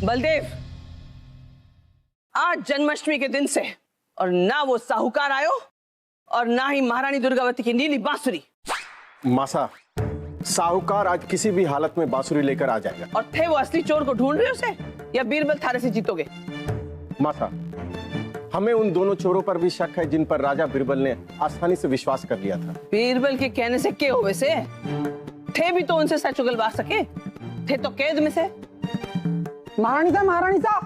बलदेव, आज जन्माष्टमी के दिन से और ना वो साहूकार आयो और ना ही महारानी दुर्गावती की नीली बांसुरी। मासा, साहूकार आज किसी भी हालत में बांसुरी लेकर आ जाएगा। और थे वो असली चोर को ढूंढ रहे उसे या बीरबल थारे से जीतोगे? मासा, हमें उन दोनों चोरों पर भी शक है जिन पर राजा बीरबल ने आसानी से विश्वास कर लिया था। बीरबल के कहने से क्या हुए से? थे भी तो उनसे सच उगलवा सके, थे तो कैद में से। महारानी साहब,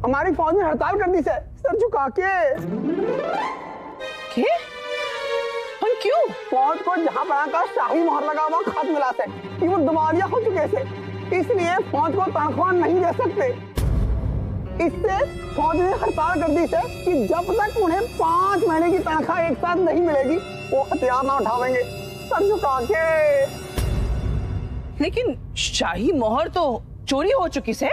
हमारी फौज ने हड़ताल कर दी सर झुका के। क्या? और क्यों? फौज को जहां बनाकर शाही मोहर लगा हुआ खत मिला से कि वो दिवालिया हो चुके थे, इसलिए फौज को तनख्वाह नहीं दे सकते। इससे फौज ने हड़ताल कर दी है कि जब तक उन्हें 5 महीने की तनख्वाह एक साथ नहीं मिलेगी वो हथियार ना उठावेंगे सर झुका के। लेकिन शाही मोहर तो चोरी हो चुकी से।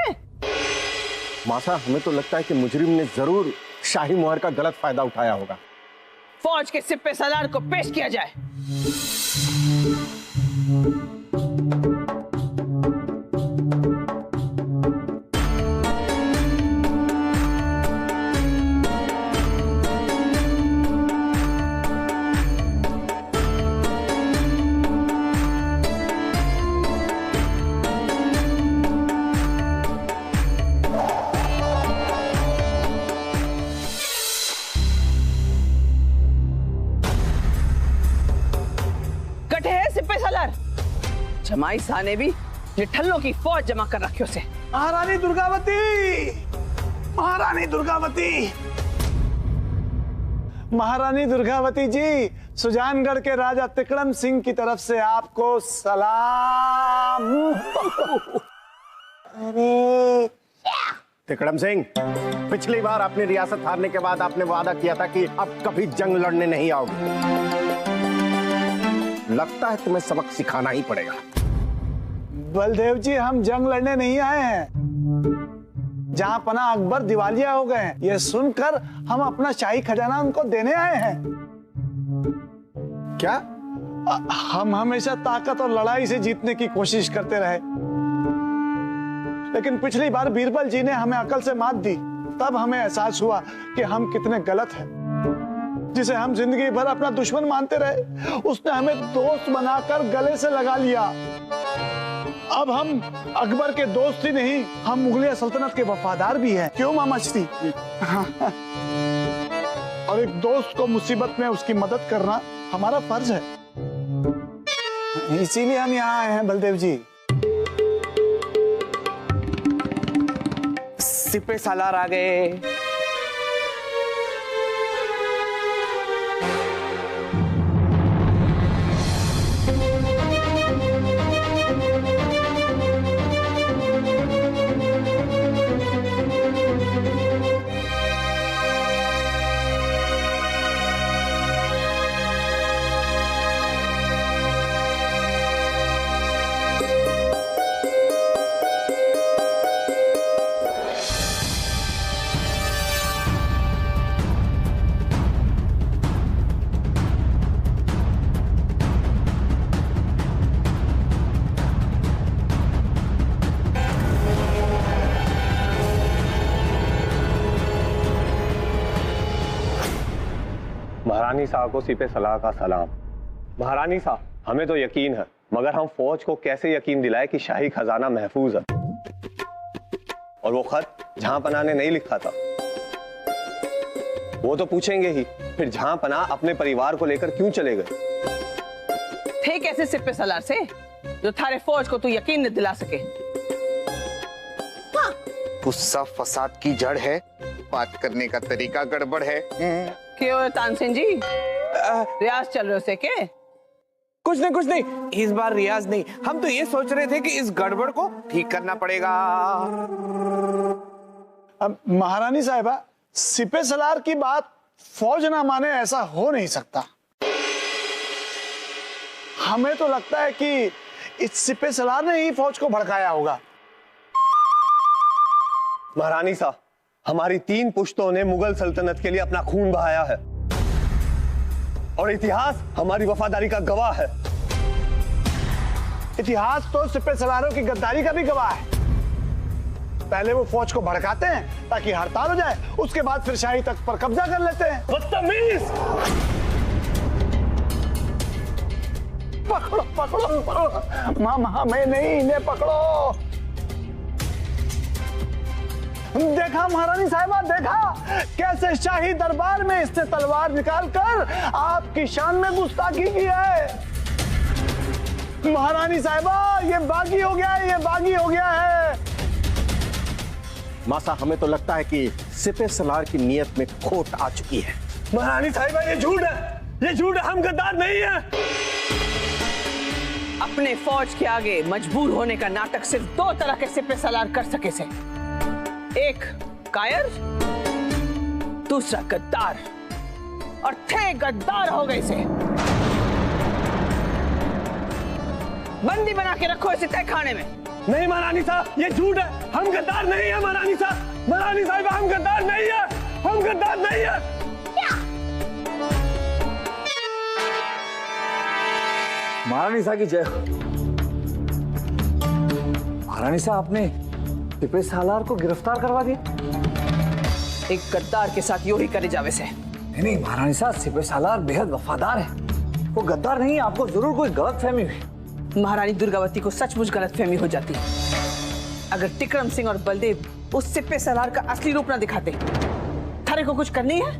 मासा, हमें तो लगता है कि मुजरिम ने जरूर शाही मोहर का गलत फायदा उठाया होगा। फौज के सिपे सलार को पेश किया जाए। जमाई शाह ने भी निठल्लों की फौज जमा कर रखी उसे। महारानी दुर्गावती जी, सुजानगढ़ के राजा तिकड़म सिंह की तरफ से आपको सलाम। अरे तिकड़म सिंह, पिछली बार अपनी रियासत हारने के बाद आपने वादा किया था कि अब कभी जंग लड़ने नहीं आओगे। लगता है तुम्हें सबक सिखाना ही पड़ेगा। बलदेव जी, हम जंग लड़ने नहीं आए हैं। जहां पना अकबर दिवालिया हो गए हैं, ये सुनकर हम अपना शाही खजाना उनको देने आए हैं। क्या? हम हमेशा ताकत और लड़ाई से जीतने की कोशिश करते रहे, लेकिन पिछली बार बीरबल जी ने हमें अकल से मात दी। तब हमें एहसास हुआ कि हम कितने गलत हैं। जिसे हम जिंदगी भर अपना दुश्मन मानते रहे, उसने हमें दोस्त बनाकर गले से लगा लिया। अब हम अकबर के दोस्त ही नहीं, हम मुगलिया सल्तनत के वफादार भी हैं। क्यों मामा श्री? और एक दोस्त को मुसीबत में उसकी मदद करना हमारा फर्ज है। इसीलिए हम यहाँ आए हैं बलदेव जी। सिपे सालार आ गए। महारानी साहब को सिपे सलाह का सलाम। महारानी साहब, हमें तो यकीन है, मगर हम फौज को कैसे यकीन दिलाए कि शाही खजाना महफूज है? और वो खत जहां पना ने नहीं लिखा था। वो तो पूछेंगे ही, फिर जहां पना अपने परिवार को लेकर क्यों चले गए? थे कैसे सिपे सलार से जो थारे फौज को तू यकीन न दिला सके? गुस्सा फसाद की जड़ है, बात करने का तरीका गड़बड़ है। क्यों तानसेन जी, रियाज चल रहे से के? कुछ नहीं, इस बार रियाज नहीं। हम तो ये सोच रहे थे कि इस गड़बड़ को ठीक करना पड़ेगा। अब महारानी साहिबा, सिपे सलार की बात फौज ना माने, ऐसा हो नहीं सकता। हमें तो लगता है कि इस सिपे सलार ने ही फौज को भड़काया होगा। महारानी साहब, हमारी 3 पुश्तों ने मुगल सल्तनत के लिए अपना खून बहाया है और इतिहास हमारी वफादारी का गवाह है। इतिहास तो सिपह सलारों की गद्दारी का भी गवाह है। पहले वो फौज को भड़काते हैं ताकि हड़ताल हो जाए, उसके बाद फिर शाही तख्त पर कब्जा कर लेते हैं। बदतमीज! पकड़ो पकड़ो पकड़ो, मामा मैं नहीं, इन्हें पकड़ो। देखा महारानी साहिबा, देखा कैसे शाही दरबार में इसने तलवार निकालकर आपकी शान में गुस्ताखी की है। महारानी साहिबा, ये बागी हो गया है, ये बागी हो गया है। मासा, हमें तो लगता है कि सिपह सलार की नीयत में खोट आ चुकी है। महारानी साहिबा, ये झूठ है, ये झूठ है, हम गद्दार नहीं है। अपने फौज के आगे मजबूर होने का नाटक सिर्फ दो तरह के सिपह सलार कर सके से, एक कायर, दूसरा गद्दार, और थे गद्दार हो गए से। बंदी बना के रखो इसे तय खाने में। नहीं महारानी साहब, ये झूठ है, हम गद्दार नहीं है। महारानी साहब, महारानी साहिबा, हम गद्दार नहीं है, हम गद्दार नहीं है। महारानी साहब की जय हो। महारानी साहब, आपने सिपह सालार को गिरफ्तार करवा दिया। एक गद्दार के साथ यो ही करे जावे से। नहीं महारानी साहब, सिपह सालार बेहद वफादार है, वो गद्दार नहीं है। आपको जरूर कोई गलतफहमी हुई। महारानी दुर्गावती को सचमुच गलतफहमी हो जाती अगर टिकरम सिंह और बलदेव उस सिपह सलार का असली रूप ना दिखाते। थारे को कुछ करनी है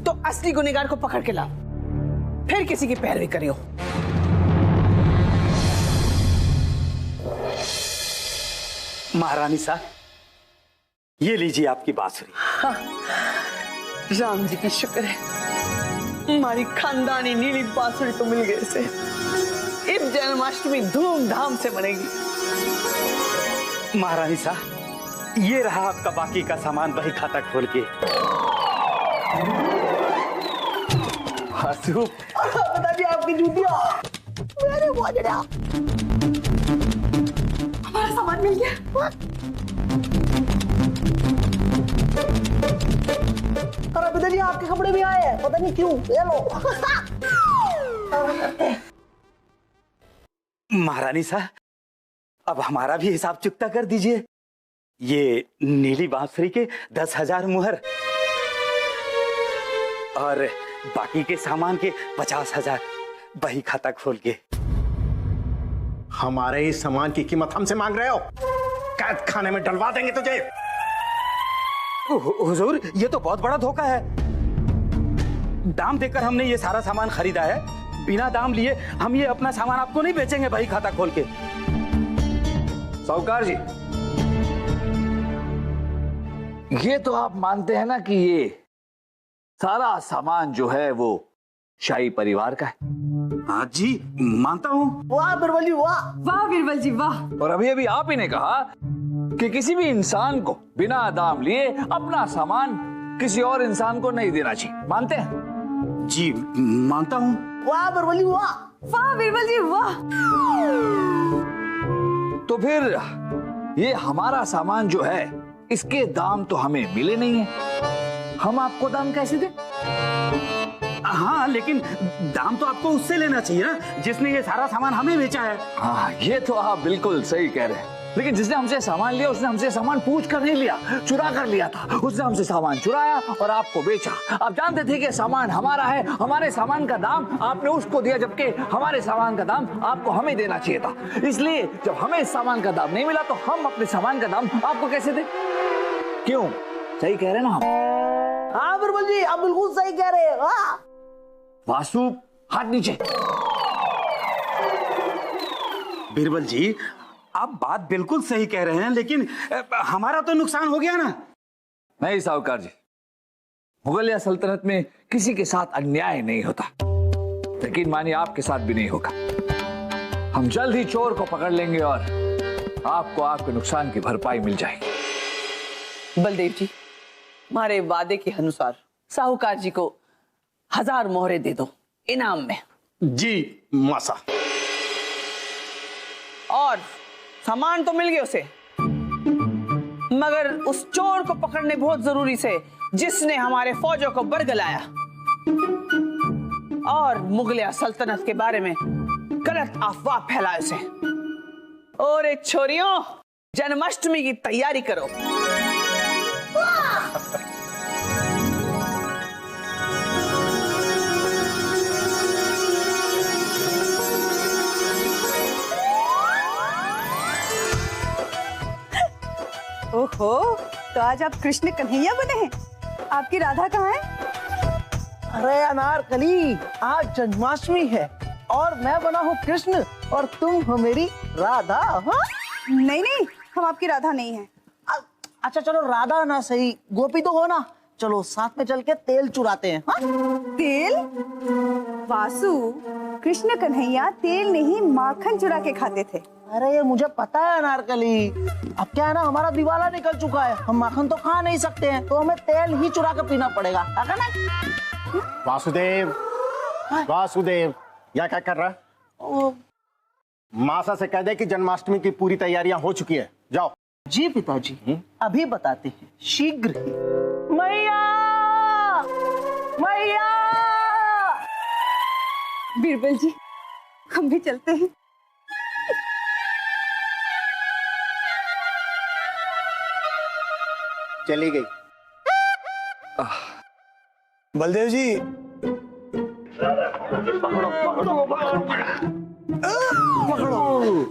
तो असली गुनहगार को पकड़ के ला, फिर किसी की पैरवी करियो। महारानी साहब, ये लीजिए आपकी बांसुरी। राम जी की शुक्र है, हमारी खानदानी नीली बांसुरी तो मिल गए से। इस जन्माष्टमी धूमधाम से मनेगी। महारानी साहब, ये रहा आपका बाकी का सामान, बही खाता खोल के। पिताजी, आपकी जूतियां, मेरे मोजड़ा, हमारा सामान मिल गया। अरे पिताजी, आपके कपड़े भी आए हैं, पता नहीं क्यों। ये लो। महारानी साहब, अब हमारा भी हिसाब चुकता कर दीजिए। ये नीली बांसुरी के 10,000 मुहर और बाकी के सामान के 50,000, बही खाता खोल के। हमारे इस सामान की कीमत हमसे मांग रहे हो? कैद खाने में डलवा देंगे तुझे। हुजूर, ये तो बहुत बड़ा धोखा है। दाम देकर हमने ये सारा सामान खरीदा है, बिना दाम लिए हम ये अपना सामान आपको नहीं बेचेंगे बही खाता खोल के। साहूकार जी, ये तो आप मानते हैं ना कि ये सारा सामान जो है वो शाही परिवार का है? हाँ जी, मानता हूँ। वाह बिरबल जी, वाह वाह बिरबल जी, वाह। और अभी अभी आप ही ने कहा कि किसी भी इंसान को बिना दाम लिए अपना सामान किसी और इंसान को नहीं देना चाहिए। मानते हैं? जी मानता हूँ। वाह बिरबल जी, वाह वाह बिरबल जी, वाह। तो फिर ये हमारा सामान जो है, इसके दाम तो हमें मिले नहीं है, हम आपको दाम कैसे दें? हाँ, लेकिन दाम तो आपको उससे लेना चाहिए ना जिसने ये सारा सामान हमें बेचा है। हाँ, ये तो आप बिल्कुल सही कह रहे हैं, लेकिन जिसने हमसे सामान लिया उसने हमसे सामान पूछ कर नहीं लिया, चुरा कर लिया था। उसने हमसे सामान चुराया और आपको बेचा। आप जानते थे कि सामान हमारा है, हमारे सामान का दाम आपने उसको दिया, जबकि हमारे सामान का दाम आपको हमें देना चाहिए था। इसलिए जब हमें इस सामान का दाम नहीं मिला तो हम अपने सामान का दाम आपको कैसे दें? क्यों? सही कह रहे हैं ना हम? हाँ बिरबल जी, आप बिल्कुल सही कह रहे हैं। हाँ वासु, हाथ नीचे। बिरबल जी, आप बात बिल्कुल सही कह रहे हैं, लेकिन हमारा तो नुकसान हो गया ना। नहीं साहूकार जी, मुगलिया सल्तनत में किसी के साथ अन्याय नहीं होता, यकीन मानिए आपके साथ भी नहीं होगा। हम जल्द ही चोर को पकड़ लेंगे और आपको आपके नुकसान की भरपाई मिल जाएगी। बलदेव जी, हमारे वादे के अनुसार साहूकार जी को 1000 मोहरे दे दो इनाम में। जी मासा। और सामान तो मिल गया उसे, मगर उस चोर को पकड़ने बहुत जरूरी से जिसने हमारे फौजों को बरगलाया और मुगलिया सल्तनत के बारे में गलत अफवाह फैलाए उसे। और छोरियों, जन्माष्टमी की तैयारी करो। ओहो, तो आज आप कृष्ण कन्हैया बने हैं। आपकी राधा कहाँ है? अरे अनारकली, आज जन्माष्टमी है और मैं बना हूँ कृष्ण और तुम हो मेरी राधा। हाँ? नहीं नहीं, हम आपकी राधा नहीं हैं। अच्छा चलो, राधा ना सही, गोपी तो हो ना। चलो साथ में चल के तेल चुराते हैं। हाँ? तेल? वासु, कृष्ण कन्हैया तेल नहीं माखन चुरा के खाते थे। अरे ये मुझे पता है अनारकली। अब क्या है ना, हमारा दिवाला निकल चुका है, हम माखन तो खा नहीं सकते हैं, तो हमें तेल ही चुरा के पीना पड़ेगा। ना? वासुदेव, वासुदेव, यह क्या कर रहा है? मासा से कह दे कि जन्माष्टमी की पूरी तैयारियां हो चुकी है, जाओ। जी पिताजी, अभी बताते हैं, शीघ्र ही। मैया, मैया। बीरबल जी, हम भी चलते हैं। चली गई। बलदेव जी,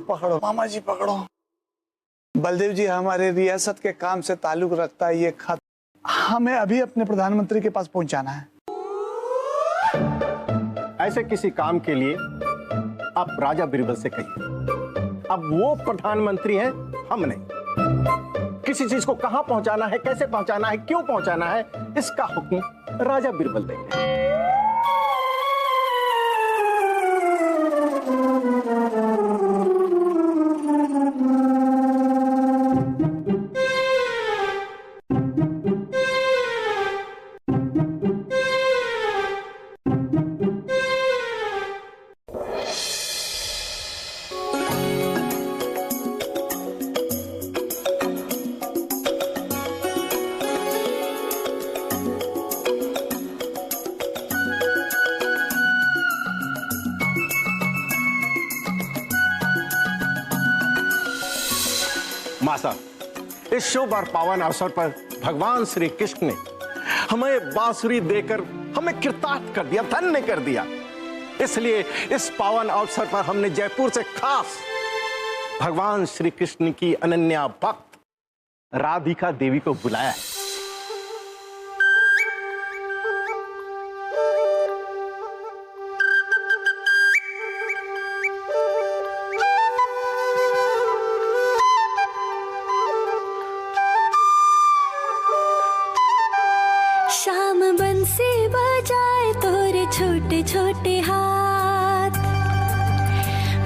पकड़ो मामा जी, पकड़ो। बलदेव जी, हमारे रियासत के काम से ताल्लुक रखता है ये खत, हमें अभी अपने प्रधानमंत्री के पास पहुंचाना है। ऐसे किसी काम के लिए आप राजा बीरबल से कहिए। अब वो प्रधानमंत्री हैं, हम नहीं। किसी चीज को कहां पहुंचाना है, कैसे पहुंचाना है, क्यों पहुंचाना है, इसका हुक्म राजा बीरबल देंगे। मासा, इस शुभ और पावन अवसर पर भगवान श्री कृष्ण ने हमें बांसुरी देकर हमें कृतार्थ कर दिया, धन्य कर दिया। इसलिए इस पावन अवसर पर हमने जयपुर से खास भगवान श्री कृष्ण की अनन्या भक्त राधिका देवी को बुलाया है। शाम बंसी बजाए तोरे छोटे छोटे हाथ,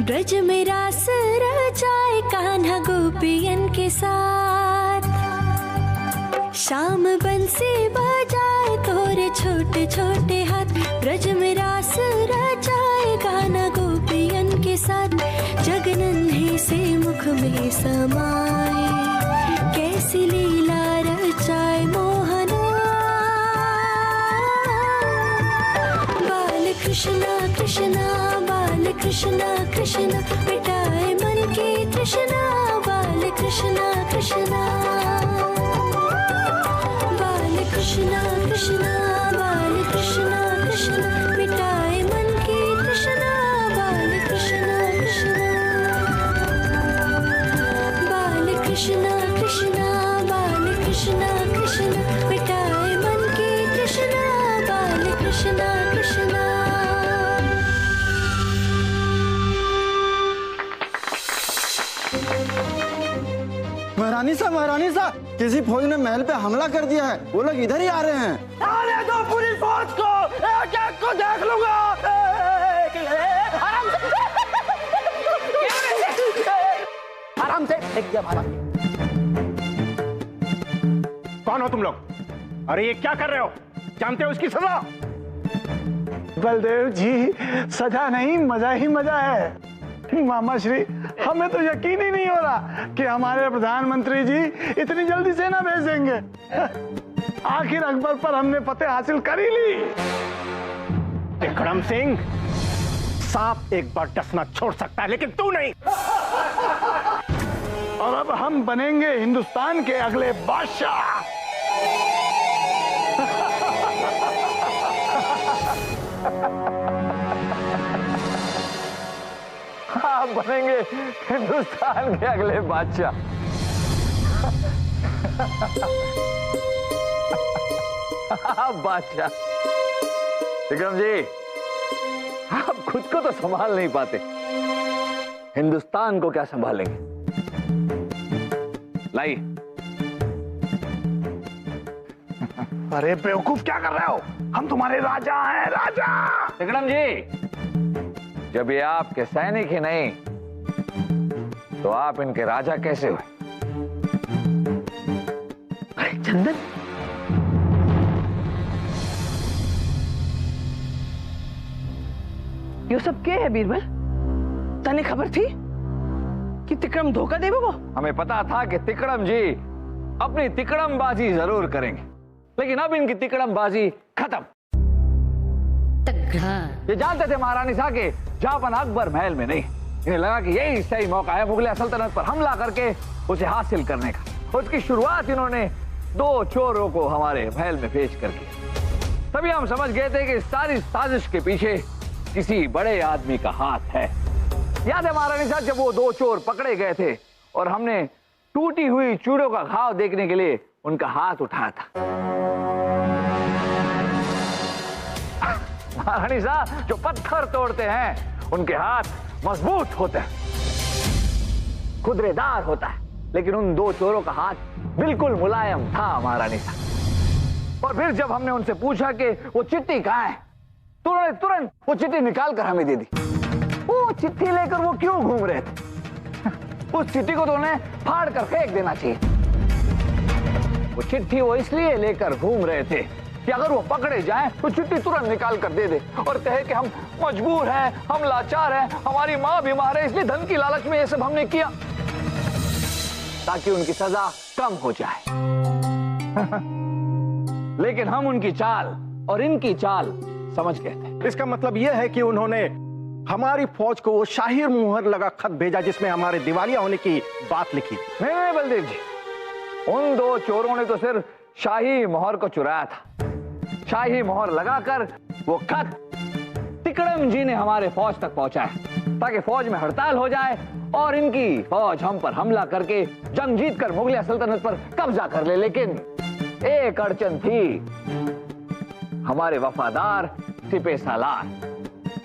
ब्रज में रास रचाए कान्हा गोपियन के साथ। शाम बंसी बजाए तोरे छोटे छोटे हाथ, ब्रज में रास रचाए कान्हा गोपियन के साथ। जगनंदे से मुख में समाए, कैसी लीला रचाए मोहना। कृष्णा कृष्णा बाल कृष्णा कृष्णा, मिटाए मन की तृष्णा। बाल कृष्णा कृष्णा, बाल कृष्णा कृष्णा, बाल कृष्णा कृष्णा, मिटाए मन की तृष्णा। बाल कृष्णा कृष्णा, बाल कृष्णा कृष्णा, बाल कृष्णा कृष्णा, मिटाए मन की तृष्णा। बाल कृष्णा कृष्णा। महारानी सा, किसी फौज ने महल पे हमला कर दिया है, वो लोग इधर ही आ रहे हैं। आने दो पूरी फौज को, एक एक को देख लूंगा। आराम से देख दिया महाराज। कौन हो तुम लोग? अरे ये क्या कर रहे हो? जानते हो इसकी सजा? बलदेव जी, सजा नहीं, मजा ही मजा है। मामा श्री, हमें तो यकीन ही नहीं हो रहा कि हमारे प्रधानमंत्री जी इतनी जल्दी सेना भेज देंगे। आखिर अकबर पर हमने फतेह हासिल कर ही ली। विक्रम सिंह, सांप एक बार डसना छोड़ सकता है, लेकिन तू नहीं। अब हम बनेंगे हिंदुस्तान के अगले बादशाह। आप बनेंगे हिंदुस्तान के अगले बादशाह। बादशाह विक्रम जी, आप खुद को तो संभाल नहीं पाते, हिंदुस्तान को क्या संभालेंगे? लाइए। अरे बेवकूफ, क्या कर रहे हो? हम तुम्हारे राजा हैं, राजा। विक्रम जी, जब ये आपके सैनिक ही नहीं तो आप इनके राजा कैसे हुए? अरे चंदन, ये सब क्या है बीरबल? तने खबर थी कि तिकड़म धोखा देवे वो? हमें पता था कि तिकड़म जी अपनी तिकड़मबाजी जरूर करेंगे, लेकिन अब इनकी तिकड़मबाजी खत्म। ये जानते थे महारानी साहब के जहां अकबर महल में नहीं, इन्हें लगा कि यही सही मौका है मुगलिया सल्तनत पर हमला करके उसे हासिल करने का। उसकी शुरुआत इन्होंने 2 चोरों को हमारे महल में भेज कर की। तभी हम समझ गए थे कि सारी साजिश के पीछे किसी बड़े आदमी का हाथ है। याद है महारानी साहब, जब वो 2 चोर पकड़े गए थे और हमने टूटी हुई चूड़ों का घाव देखने के लिए उनका हाथ उठाया था। महारानी साहब, जो पत्थर तोड़ते हैं उनके हाथ मजबूत होते हैं, खुदरेदार होता है, लेकिन उन 2 चोरों का हाथ बिल्कुल मुलायम था महारानी साहब। और फिर जब हमने उनसे पूछा कि वो चिट्ठी कहाँ है, तो उन्होंने तुरंत वो चिट्ठी निकाल कर हमें दे दी। वो चिट्ठी लेकर वो क्यों घूम रहे थे? उस चिट्ठी को तो उन्हें फाड़ कर फेंक देना चाहिए। वो चिट्ठी वो इसलिए लेकर घूम रहे थे कि अगर वो पकड़े जाएं तो चिट्ठी तुरंत निकाल कर दे दे और कहे कि हम मजबूर हैं, हम लाचार हैं, हमारी माँ बीमार है, इसलिए धन की लालच में ये सब हमने किया, ताकि उनकी सजा कम हो जाए। लेकिन हम उनकी चाल और इनकी चाल समझ गए थे। इसका मतलब यह है कि उन्होंने हमारी फौज को वो शाही मुहर लगा खत भेजा जिसमें हमारे दिवालिया होने की बात लिखी थी। नहीं बलदेव जी, उन 2 चोरों ने तो सिर्फ शाही मोहर को चुराया था। शाही मोहर लगाकर वो खत तिकड़म जी ने हमारे फौज तक पहुंचाया, ताकि फौज में हड़ताल हो जाए और इनकी फौज हम पर हमला करके जंग जीतकर मुगलिया सल्तनत पर कब्जा कर ले। लेकिन एक अड़चन थी, हमारे वफादार सिपह सालार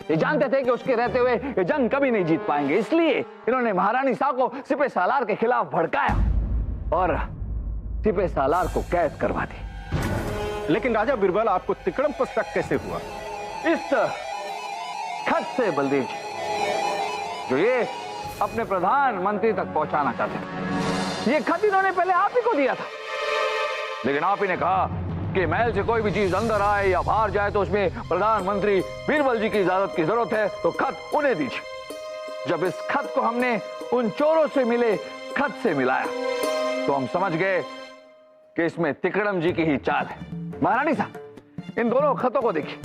ये जानते थे कि उसके रहते हुए ये जंग कभी नहीं जीत पाएंगे, इसलिए इन्होंने महारानी साहब को सिपह सालार के खिलाफ भड़काया और सिपह सालार को कैद करवा दी। लेकिन राजा बीरबल, आपको तिकड़म पर शक कैसे हुआ? इस खत से बलदेव जी, जो ये अपने प्रधानमंत्री तक पहुंचाना चाहते थे। ये खत इन्होंने पहले आप ही को दिया था, लेकिन आप ही ने कहा कि महल से कोई भी चीज अंदर आए या बाहर जाए तो उसमें प्रधानमंत्री बीरबल जी की इजाजत की जरूरत है, तो खत उन्हें दीजिए। जब इस खत को हमने उन चोरों से मिले खत से मिलाया तो हम समझ गए कि इसमें तिकड़म जी की ही चाल है। महारानी साहब, इन दोनों खतों को देखिए।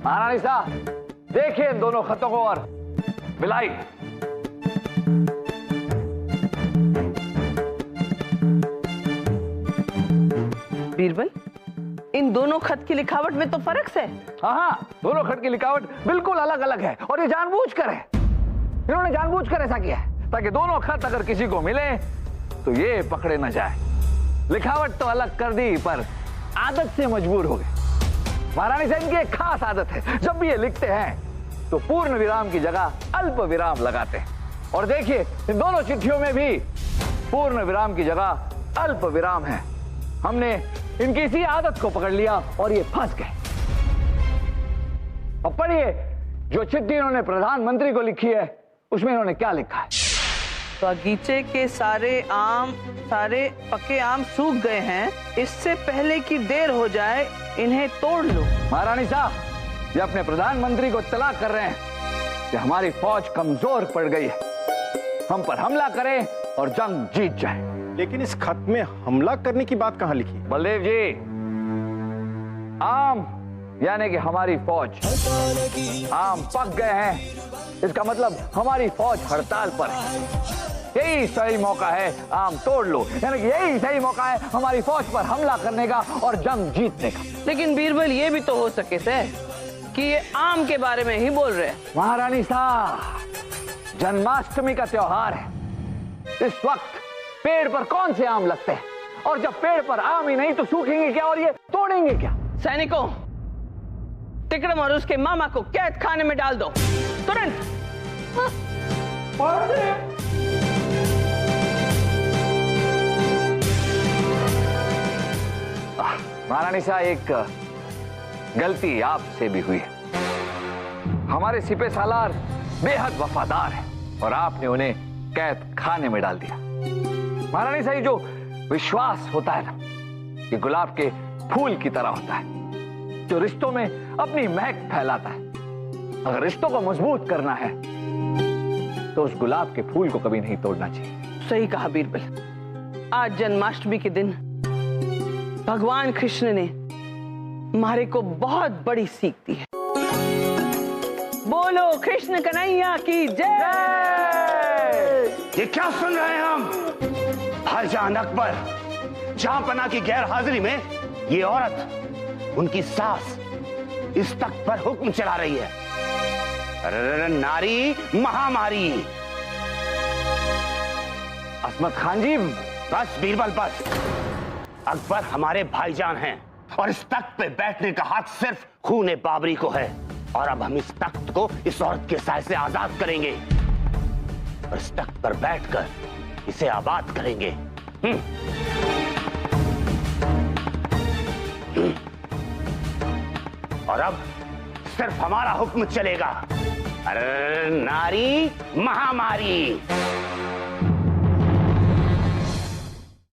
महारानी साहब, देखिए इन दोनों खतों को और मिलाइए। बीरबल, इन दोनों खत की लिखावट में तो फर्क है। हाँ, दोनों खत की लिखावट बिल्कुल अलग अलग है और ये जानबूझकर है। इन्होंने जानबूझकर ऐसा किया है ताकि दोनों खत अगर किसी को मिले तो ये पकड़े न जाए। लिखावट तो अलग कर दी पर आदत से मजबूर हो गए। महारानी साहब की एक खास आदत है, जब भी ये लिखते हैं तो पूर्ण विराम की जगह अल्प विराम लगाते हैं। और देखिए, इन दोनों चिट्ठियों में भी पूर्ण विराम की जगह अल्प विराम है। हमने इनकी इसी आदत को पकड़ लिया और ये फंस गए। अब पढ़िए, जो चिट्ठी इन्होंने प्रधानमंत्री को लिखी है उसमें इन्होंने क्या लिखा है। बगीचे के सारे पके आम सूख गए हैं, इससे पहले कि देर हो जाए इन्हें तोड़ लो। महारानी साहब, ये अपने प्रधानमंत्री को इत्तला कर रहे हैं कि हमारी फौज कमजोर पड़ गई है, हम पर हमला करें और जंग जीत जाए। लेकिन इस खत में हमला करने की बात कहां लिखी? बलदेव जी, आम यानी कि हमारी फौज, आम पक गए हैं, इसका मतलब हमारी फौज हड़ताल पर है। यही सही मौका है, आम तोड़ लो। यानी कि यही सही मौका है हमारी फौज पर हमला करने का और जंग जीतने का। लेकिन बीरबल ये भी तो हो सके थे कि ये आम के बारे में ही बोल रहे हैं। महारानी साहब, जन्माष्टमी का त्योहार है। इस वक्त पेड़ पर कौन से आम लगते हैं, और जब पेड़ पर आम ही नहीं तो सूखेंगे क्या और ये तोड़ेंगे क्या? सैनिकों, तिकड़म और उसके मामा को कैद खाने में डाल दो तुरंत। महारानी साहब, एक गलती आपसे भी हुई है। हमारे सिपह सालार बेहद वफादार है और आपने उन्हें कैद खाने में डाल दिया। महारानी साहब, जो विश्वास होता है ना, ये गुलाब के फूल की तरह होता है जो रिश्तों में अपनी महक फैलाता है। अगर रिश्तों को मजबूत करना है तो उस गुलाब के फूल को कभी नहीं तोड़ना चाहिए। सही कहा बीरबल। आज जन्माष्टमी के दिन भगवान कृष्ण ने हमारे को बहुत बड़ी सीख दी है। बोलो कृष्ण कन्हैया की जय। ये क्या सुन रहे हैं हम? भाईजान अकबर, जहांपना की गैर हाजिरी में ये औरत, उनकी सास, इस तख्त पर हुक्म चला रही है। अरे नारी महामारी। असमत खान जी, बस बीरबल बस। अकबर हमारे भाईजान हैं और इस तख्त पे बैठने का हक सिर्फ खूने बाबरी को है। और अब हम इस तख्त को इस औरत के साए से आजाद करेंगे और इस तख्त पर बैठकर इसे आबाद करेंगे। और अब सिर्फ हमारा हुक्म चलेगा। अरे नारी महामारी।